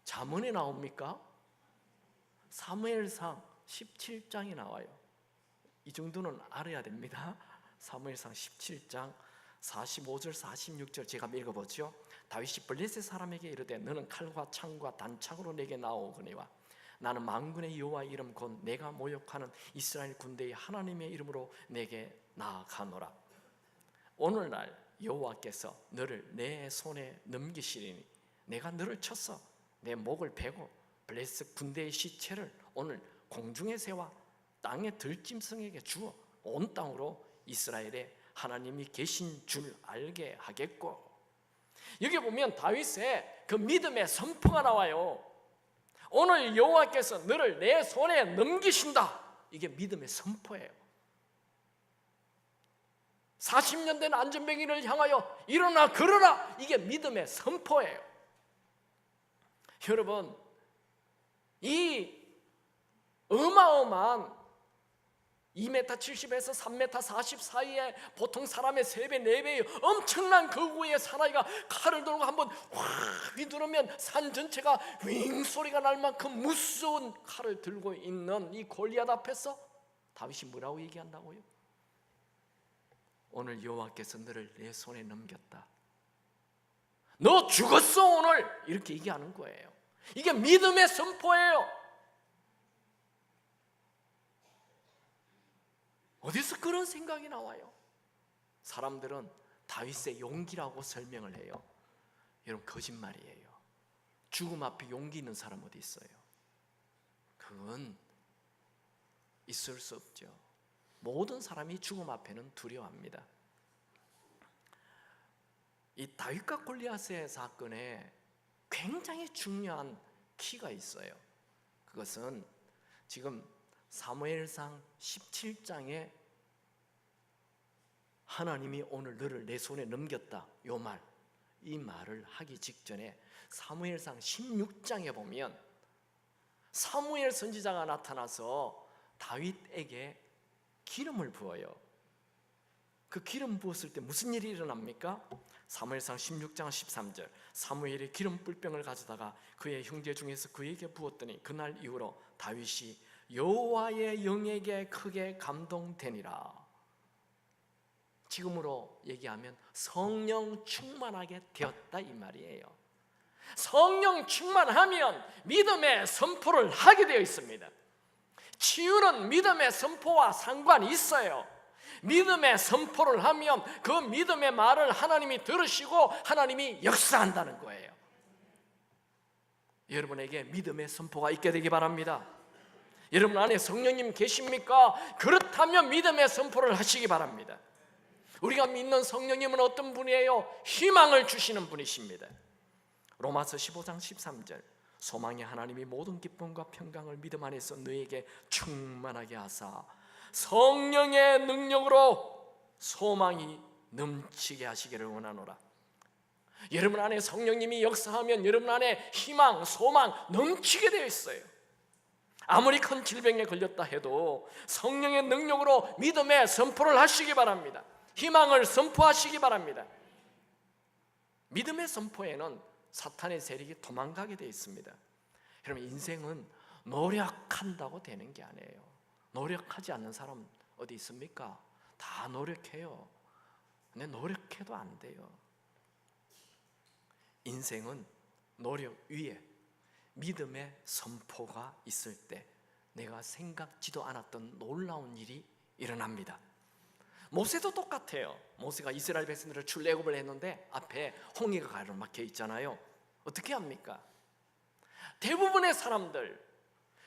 잠언에 나옵니까? 사무엘상 17장에 나와요. 이 정도는 알아야 됩니다. 사무엘상 17장 45절 46절 제가 읽어보죠. 다윗이 블레셋 사람에게 이르되 너는 칼과 창과 단창으로 내게 나오거니와 나는 만군의 여호와 이름 곧 내가 모욕하는 이스라엘 군대의 하나님의 이름으로 내게 나아가노라. 오늘날 여호와께서 너를 내 손에 넘기시리니 내가 너를 쳤어 내 목을 베고 블레셋 군대의 시체를 오늘 공중의 새와 땅의 들짐승에게 주어 온 땅으로 이스라엘의 하나님이 계신 줄 알게 하겠고. 여기 보면 다윗의 그 믿음의 선포가 나와요. 오늘 여호와께서 너를 내 손에 넘기신다. 이게 믿음의 선포예요. 40년 된 안전뱅이를 향하여 일어나 걸어라. 이게 믿음의 선포예요. 여러분, 이 어마어마한 2m 70에서 3m 40 사이에 보통 사람의 3배, 4배의 엄청난 거구의 사나이가 칼을 들고 한번 확 휘두르면 산 전체가 윙 소리가 날 만큼 무서운 칼을 들고 있는 이 골리앗 앞에서 다윗이 뭐라고 얘기한다고요? 오늘 여호와께서 너를 내 손에 넘겼다. 너 죽었어 오늘. 이렇게 얘기하는 거예요. 이게 믿음의 선포예요. 어디서 그런 생각이 나와요? 사람들은 다윗의 용기라고 설명을 해요. 여러분, 거짓말이에요. 죽음 앞에 용기 있는 사람 어디 있어요? 그건 있을 수 없죠. 모든 사람이 죽음 앞에는 두려워합니다. 이 다윗과 골리앗의 사건에 굉장히 중요한 키가 있어요. 그것은 지금 사무엘상 17장에 하나님이 오늘 너를 내 손에 넘겼다, 요 말, 이 말을 하기 직전에 사무엘상 16장에 보면 사무엘 선지자가 나타나서 다윗에게 기름을 부어요. 그 기름 부었을 때 무슨 일이 일어납니까? 사무엘상 16장 13절 사무엘이 기름 뿔병을 가져다가 그의 형제 중에서 그에게 부었더니 그날 이후로 다윗이 여호와의 영에게 크게 감동되니라. 지금으로 얘기하면 성령 충만하게 되었다 이 말이에요. 성령 충만하면 믿음의 선포를 하게 되어 있습니다. 치유는 믿음의 선포와 상관이 있어요. 믿음의 선포를 하면 그 믿음의 말을 하나님이 들으시고 하나님이 역사한다는 거예요. 여러분에게 믿음의 선포가 있게 되기 바랍니다. 여러분 안에 성령님 계십니까? 그렇다면 믿음의 선포를 하시기 바랍니다. 우리가 믿는 성령님은 어떤 분이에요? 희망을 주시는 분이십니다. 로마서 15장 13절 소망의 하나님이 모든 기쁨과 평강을 믿음 안에서 너에게 충만하게 하사 성령의 능력으로 소망이 넘치게 하시기를 원하노라. 여러분 안에 성령님이 역사하면 여러분 안에 희망, 소망 넘치게 되어 있어요. 아무리 큰 질병에 걸렸다 해도 성령의 능력으로 믿음의 선포를 하시기 바랍니다. 희망을 선포하시기 바랍니다. 믿음의 선포에는 사탄의 세력이 도망가게 되어 있습니다. 여러분 인생은 노력한다고 되는 게 아니에요. 노력하지 않는 사람 어디 있습니까? 다 노력해요. 근데 노력해도 안 돼요. 인생은 노력 위에 믿음의 선포가 있을 때 내가 생각지도 않았던 놀라운 일이 일어납니다. 모세도 똑같아요. 모세가 이스라엘 백성들을 출애굽을 했는데 앞에 홍해가 가로막혀 있잖아요. 어떻게 합니까? 대부분의 사람들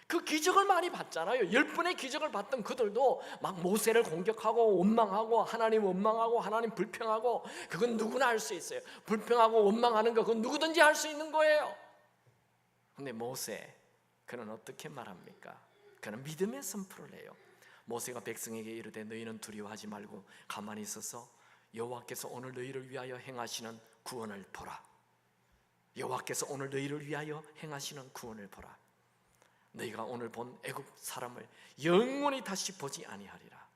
그 기적을 많이 봤잖아요. 10번의 기적을 봤던 그들도 막 모세를 공격하고 원망하고 하나님 원망하고 하나님 불평하고 그건 누구나 할 수 있어요. 불평하고 원망하는 거 그건 누구든지 할 수 있는 거예요. 근데 모세 그는 어떻게 말합니까? 그는 믿음의 선포를 해요. 모세가 백성에게 이르되 너희는 두려워하지 말고 가만히 있어서 여호와께서 오늘 너희를 위하여 행하시는 구원을 보라. 여호와께서 오늘 너희를 위하여 행하시는 구원을 보라. 너희가 오늘 본 애굽 사람을 영원히 다시 보지 아니하리라.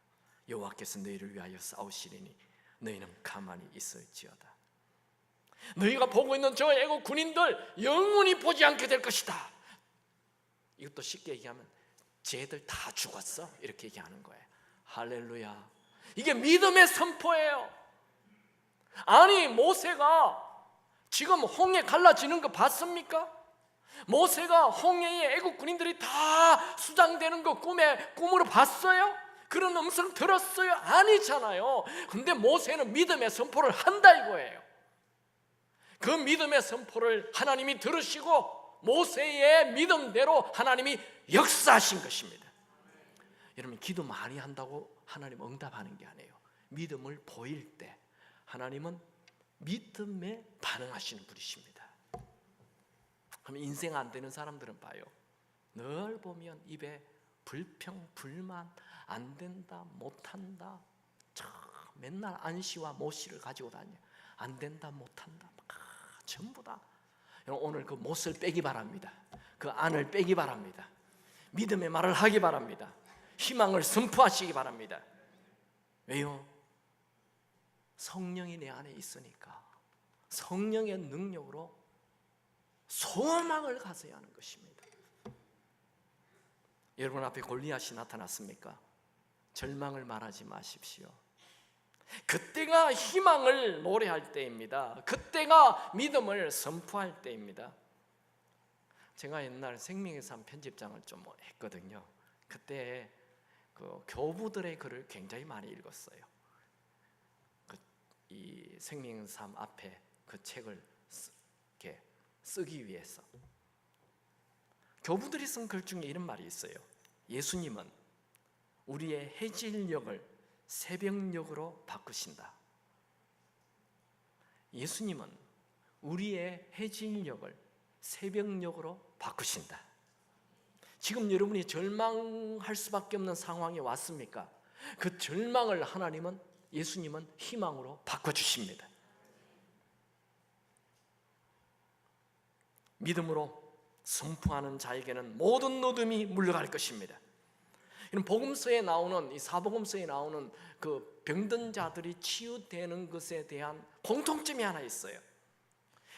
여호와께서 너희를 위하여 싸우시리니 너희는 가만히 있을지어다. 너희가 보고 있는 저 애굽 군인들 영원히 보지 않게 될 것이다. 이것도 쉽게 얘기하면 쟤들 다 죽었어 이렇게 얘기하는 거예요. 할렐루야. 이게 믿음의 선포예요. 아니 모세가 지금 홍해 갈라지는 거 봤습니까? 모세가 홍해에 애국 군인들이 다 수장되는 거 꿈으로 봤어요? 그런 음성 들었어요? 아니잖아요. 근데 모세는 믿음의 선포를 한다 이거예요. 그 믿음의 선포를 하나님이 들으시고 모세의 믿음대로 하나님이 역사하신 것입니다. 여러분 기도 많이 한다고 하나님 응답하는 게 아니에요. 믿음을 보일 때 하나님은 믿음에 반응하시는 분이십니다. 그럼 인생 안 되는 사람들은 봐요. 늘 보면 입에 불평, 불만, 안 된다, 못한다, 맨날 안시와 모시를 가지고 다녀. 안 된다, 못한다, 전부 다. 오늘 그 못을 빼기 바랍니다. 그 안을 빼기 바랍니다. 믿음의 말을 하기 바랍니다. 희망을 선포하시기 바랍니다. 왜요? 성령이 내 안에 있으니까 성령의 능력으로 소망을 가져야 하는 것입니다. 여러분 앞에 골리앗이 나타났습니까? 절망을 말하지 마십시오. 그때가 희망을 노래할 때입니다. 그때가 믿음을 선포할 때입니다. 제가 옛날 생명의 삶 편집장을 좀 했거든요. 그때 그 교부들의 글을 굉장히 많이 읽었어요. 이 생명의 삶 앞에 그 책을 이렇게 쓰기 위해서 교부들이 쓴 글 중에 이런 말이 있어요. 예수님은 우리의 해질녘을 새벽녘으로 바꾸신다. 예수님은 우리의 해질녘을 새벽녘으로 바꾸신다. 지금 여러분이 절망할 수밖에 없는 상황에 왔습니까? 그 절망을 예수님은 희망으로 바꿔주십니다. 믿음으로 선포하는 자에게는 모든 어둠이 물러갈 것입니다. 이런 복음서에 나오는 이 사복음서에 나오는 그 병든 자들이 치유되는 것에 대한 공통점이 하나 있어요.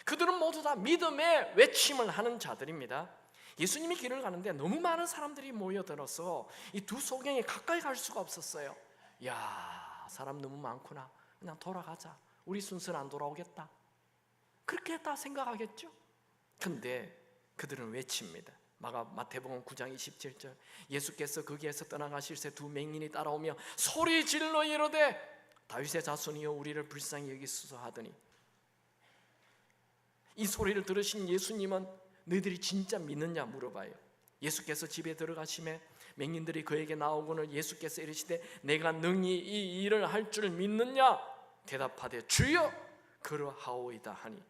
그들은 모두 다 믿음의 외침을 하는 자들입니다. 예수님이 길을 가는데 너무 많은 사람들이 모여들어서 이 두 소경이 가까이 갈 수가 없었어요. 야, 사람 너무 많구나. 그냥 돌아가자. 우리 순서는 안 돌아오겠다. 그렇게 다 생각하겠죠. 근데 그들은 외칩니다. 마태복음 9장 27절, 예수께서 거기에서 떠나가실새 두 맹인이 따라오며 소리 질러 이르되 다윗의 자손이여 우리를 불쌍히 여기소서 하더니, 이 소리를 들으신 예수님은 너희들이 진짜 믿느냐 물어봐요. 예수께서 집에 들어가시매 맹인들이 그에게 나오고는 예수께서 이르시되 내가 능히 이 일을 할 줄 믿느냐 대답하되 주여 그러하오이다 하니,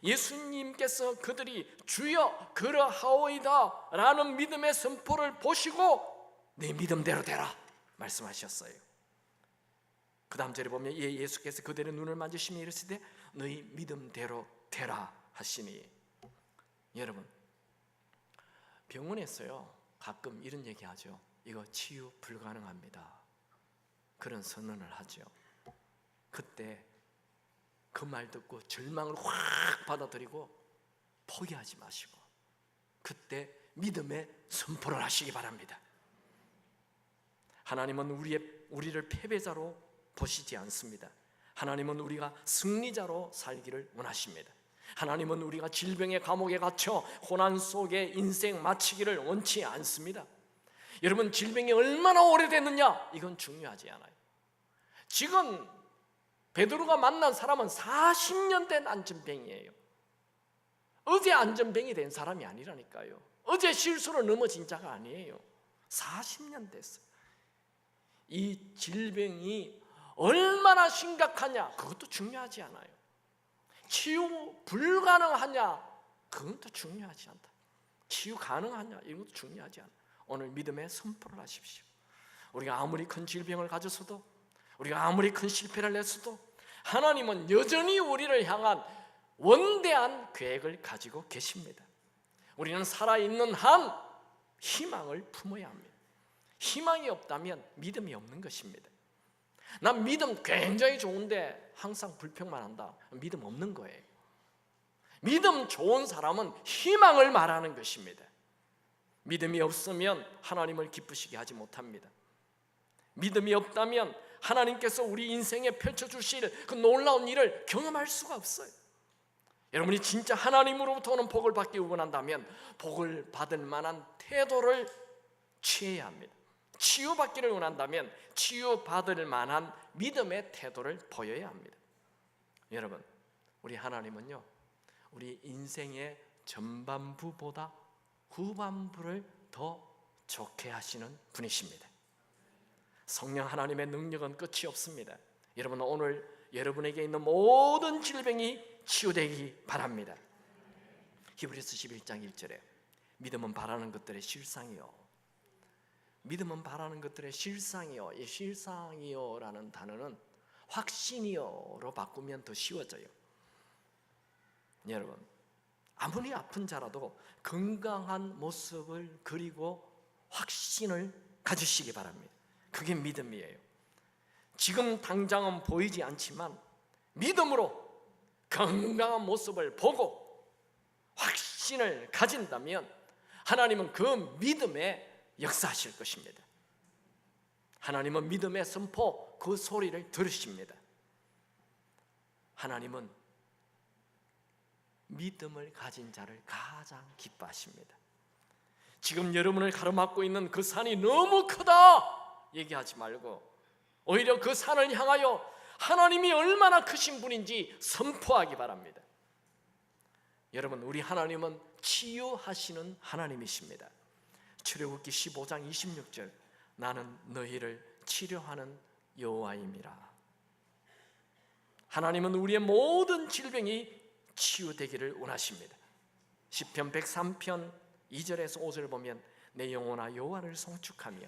예수님께서 그들이 주여 그러하오이다 라는 믿음의 선포를 보시고 내 믿음대로 되라 말씀하셨어요. 그 다음 절에 보면 예수께서 그들의 눈을 만지시며 이르시되 너희 믿음대로 되라 하시니, 여러분 병원에서요 가끔 이런 얘기 하죠. 이거 치유 불가능합니다. 그런 선언을 하죠. 그때 그 말 듣고 절망을 확 받아들이고 포기하지 마시고 그때 믿음의 선포를 하시기 바랍니다. 하나님은 우리를 패배자로 보시지 않습니다. 하나님은 우리가 승리자로 살기를 원하십니다. 하나님은 우리가 질병의 감옥에 갇혀 고난 속에 인생 마치기를 원치 않습니다. 여러분, 질병이 얼마나 오래됐느냐 이건 중요하지 않아요. 지금 베드로가 만난 사람은 40년 된 안전병이에요. 어제 안전병이 된 사람이 아니라니까요. 어제 실수로 넘어진 자가 아니에요. 40년 됐어요. 이 질병이 얼마나 심각하냐 그것도 중요하지 않아요. 치유 불가능하냐 그건 또 중요하지 않다. 치유 가능하냐 이것도 중요하지 않아요. 오늘 믿음의 선포를 하십시오. 우리가 아무리 큰 질병을 가졌어도, 우리가 아무리 큰 실패를 했어도 하나님은 여전히 우리를 향한 원대한 계획을 가지고 계십니다. 우리는 살아있는 한 희망을 품어야 합니다. 희망이 없다면 믿음이 없는 것입니다. 난 믿음 굉장히 좋은데 항상 불평만 한다. 믿음 없는 거예요. 믿음 좋은 사람은 희망을 말하는 것입니다. 믿음이 없으면 하나님을 기쁘시게 하지 못합니다. 믿음이 없다면 하나님께서 우리 인생에 펼쳐주실 그 놀라운 일을 경험할 수가 없어요. 여러분이 진짜 하나님으로부터 오는 복을 받기 원한다면 복을 받을 만한 태도를 취해야 합니다. 치유받기를 원한다면 치유받을 만한 믿음의 태도를 보여야 합니다. 여러분, 우리 하나님은요 우리 인생의 전반부보다 후반부를 더 좋게 하시는 분이십니다. 성령 하나님의 능력은 끝이 없습니다. 여러분, 오늘 여러분에게 있는 모든 질병이 치유되기 바랍니다. 히브리서 11장 1절에 믿음은 바라는 것들의 실상이요, 믿음은 바라는 것들의 실상이요, 이 실상이요라는 단어는 확신이요로 바꾸면 더 쉬워져요. 여러분, 아무리 아픈 자라도 건강한 모습을 그리고 확신을 가지시기 바랍니다. 그게 믿음이에요. 지금 당장은 보이지 않지만 믿음으로 건강한 모습을 보고 확신을 가진다면 하나님은 그 믿음에 역사하실 것입니다. 하나님은 믿음의 선포, 그 소리를 들으십니다. 하나님은 믿음을 가진 자를 가장 기뻐하십니다. 지금 여러분을 가로막고 있는 그 산이 너무 크다 얘기하지 말고 오히려 그 산을 향하여 하나님이 얼마나 크신 분인지 선포하기 바랍니다. 여러분, 우리 하나님은 치유하시는 하나님이십니다. 출애굽기 15장 26절, 나는 너희를 치료하는 여호와임이라. 하나님은 우리의 모든 질병이 치유되기를 원하십니다. 시편 103편 2절에서 5절 보면 내 영혼아 여호와를 송축하며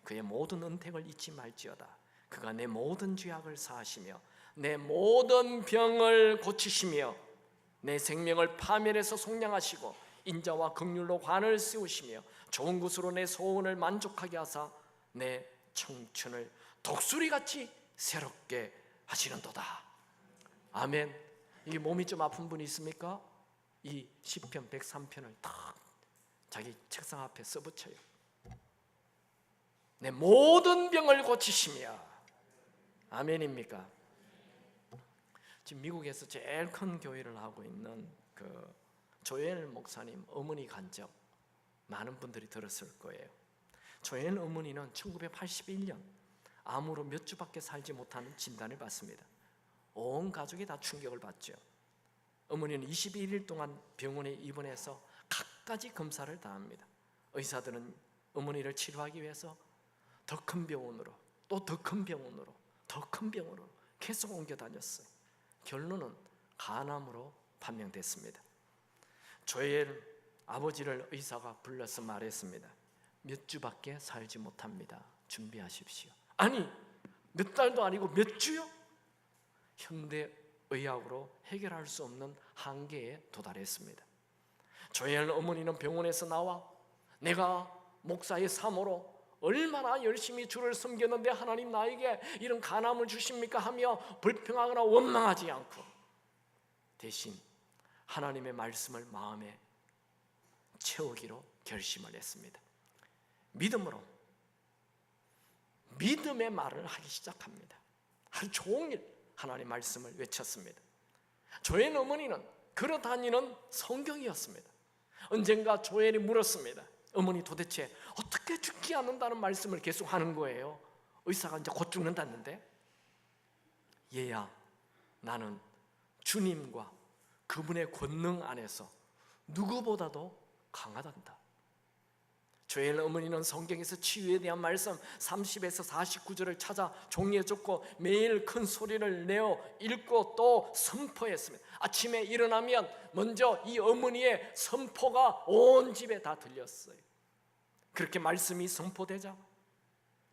그의 모든 은택을 잊지 말지어다. 그가 내 모든 죄악을 사하시며 내 모든 병을 고치시며 내 생명을 파멸해서 속량하시고 인자와 긍휼로 관을 세우시며 좋은 것으로 내 소원을 만족하게 하사 내 청춘을 독수리같이 새롭게 하시는도다. 아멘. 이게 몸이 좀 아픈 분이 있습니까? 이 시편 103편을 딱 자기 책상 앞에 써붙여요. 내 모든 병을 고치시며. 아멘입니까? 지금 미국에서 제일 큰 교회를 하고 있는 그 조엘 목사님 어머니 간증 많은 분들이 들었을 거예요. 조엘 어머니는 1981년 암으로 몇 주밖에 살지 못하는 진단을 받습니다. 온 가족이 다 충격을 받죠. 어머니는 21일 동안 병원에 입원해서 갖가지 검사를 다 합니다. 의사들은 어머니를 치료하기 위해서 더 큰 병원으로, 또 더 큰 병원으로, 더 큰 병원으로 계속 옮겨 다녔어요. 결론은 간암으로 판명됐습니다. 조엘 아버지를 의사가 불러서 말했습니다. 몇 주밖에 살지 못합니다. 준비하십시오. 아니, 몇 달도 아니고 몇 주요? 현대 의학으로 해결할 수 없는 한계에 도달했습니다. 조엘 어머니는 병원에서 나와 내가 목사의 사모로 얼마나 열심히 주를 섬겼는데 하나님 나에게 이런 간암을 주십니까 하며 불평하거나 원망하지 않고 대신 하나님의 말씀을 마음에 채우기로 결심을 했습니다. 믿음으로 믿음의 말을 하기 시작합니다. 하루 종일 하나님의 말씀을 외쳤습니다. 조엘 어머니는 걸어다니는 성경이었습니다. 언젠가 조엘이 물었습니다. 어머니 도대체 어떻게 죽지 않는다는 말씀을 계속 하는 거예요. 의사가 이제 곧 죽는다는데, 얘야, 나는 주님과 그분의 권능 안에서 누구보다도 강하단다. 조엘 어머니는 성경에서 치유에 대한 말씀 30에서 49절을 찾아 종이에 적고 매일 큰 소리를 내어 읽고 또 선포했습니다. 아침에 일어나면 먼저 이 어머니의 선포가 온 집에 다 들렸어요. 그렇게 말씀이 선포되자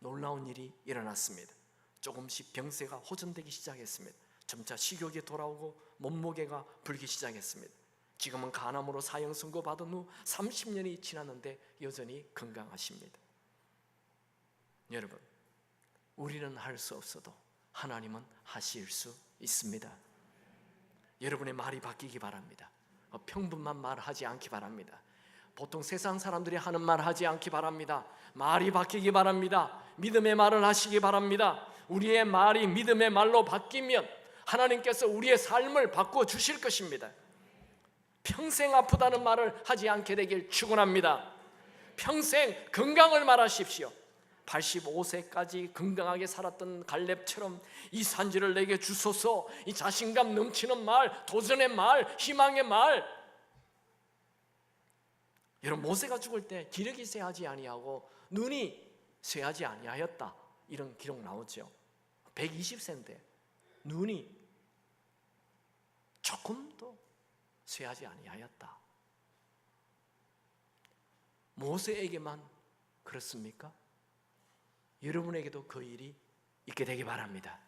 놀라운 일이 일어났습니다. 조금씩 병세가 호전되기 시작했습니다. 점차 식욕이 돌아오고 몸무게가 불기 시작했습니다. 지금은 간암으로 사형 선고받은 후 30년이 지났는데 여전히 건강하십니다. 여러분, 우리는 할 수 없어도 하나님은 하실 수 있습니다. 여러분의 말이 바뀌기 바랍니다. 평범한 말 하지 않기 바랍니다. 보통 세상 사람들이 하는 말 하지 않기 바랍니다. 말이 바뀌기 바랍니다. 믿음의 말을 하시기 바랍니다. 우리의 말이 믿음의 말로 바뀌면 하나님께서 우리의 삶을 바꿔주실 것입니다. 평생 아프다는 말을 하지 않게 되길 축원합니다. 평생 건강을 말하십시오. 85세까지 건강하게 살았던 갈렙처럼 이 산지를 내게 주소서, 이 자신감 넘치는 말, 도전의 말, 희망의 말. 여러분, 모세가 죽을 때 기력이 쇠하지 아니하고 눈이 쇠하지 아니하였다, 이런 기록 나오죠. 120세인데 눈이 조금도 쇠하지 아니하였다. 모세에게만 그렇습니까? 여러분에게도 그 일이 있게 되기 바랍니다.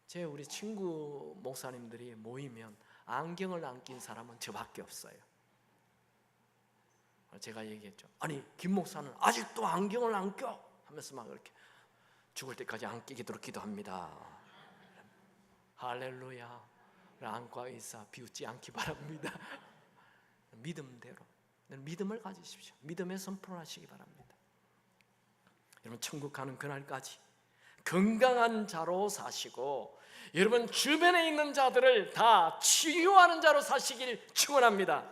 제 우리 친구 목사님들이 모이면 안경을 안 낀 사람은 저밖에 없어요. 제가 얘기했죠. 아니, 김 목사는 아직도 안경을 안 껴 하면서 막 이렇게 죽을 때까지 안 끼도록 기도합니다. 할렐루야. 안과 의사 비웃지 않기 바랍니다. 믿음대로 믿음을 가지십시오. 믿음의 선포를 하시기 바랍니다. 여러분, 천국 가는 그날까지 건강한 자로 사시고 여러분 주변에 있는 자들을 다 치유하는 자로 사시길 축원합니다.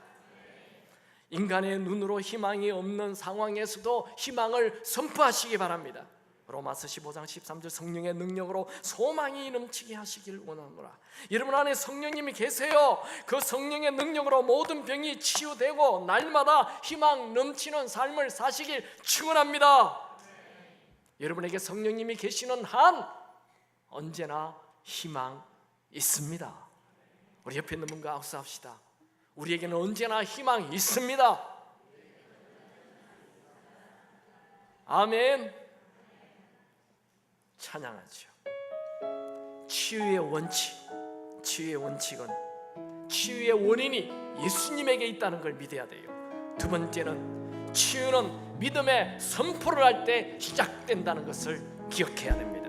인간의 눈으로 희망이 없는 상황에서도 희망을 선포하시기 바랍니다. 로마서 15장 13절 성령의 능력으로 소망이 넘치게 하시길 원하노라. 여러분 안에 성령님이 계세요. 그 성령의 능력으로 모든 병이 치유되고 날마다 희망 넘치는 삶을 사시길 축원합니다. 여러분에게 성령님이 계시는 한 언제나 희망 있습니다. 우리 옆에 있는 분과 악수합시다. 우리에게는 언제나 희망이 있습니다. 아멘. 찬양하죠. 치유의 원칙은 치유의 원인이 예수님에게 있다는 걸 믿어야 돼요. 두 번째는 치유는 믿음의 선포를 할 때 시작된다는 것을 기억해야 됩니다.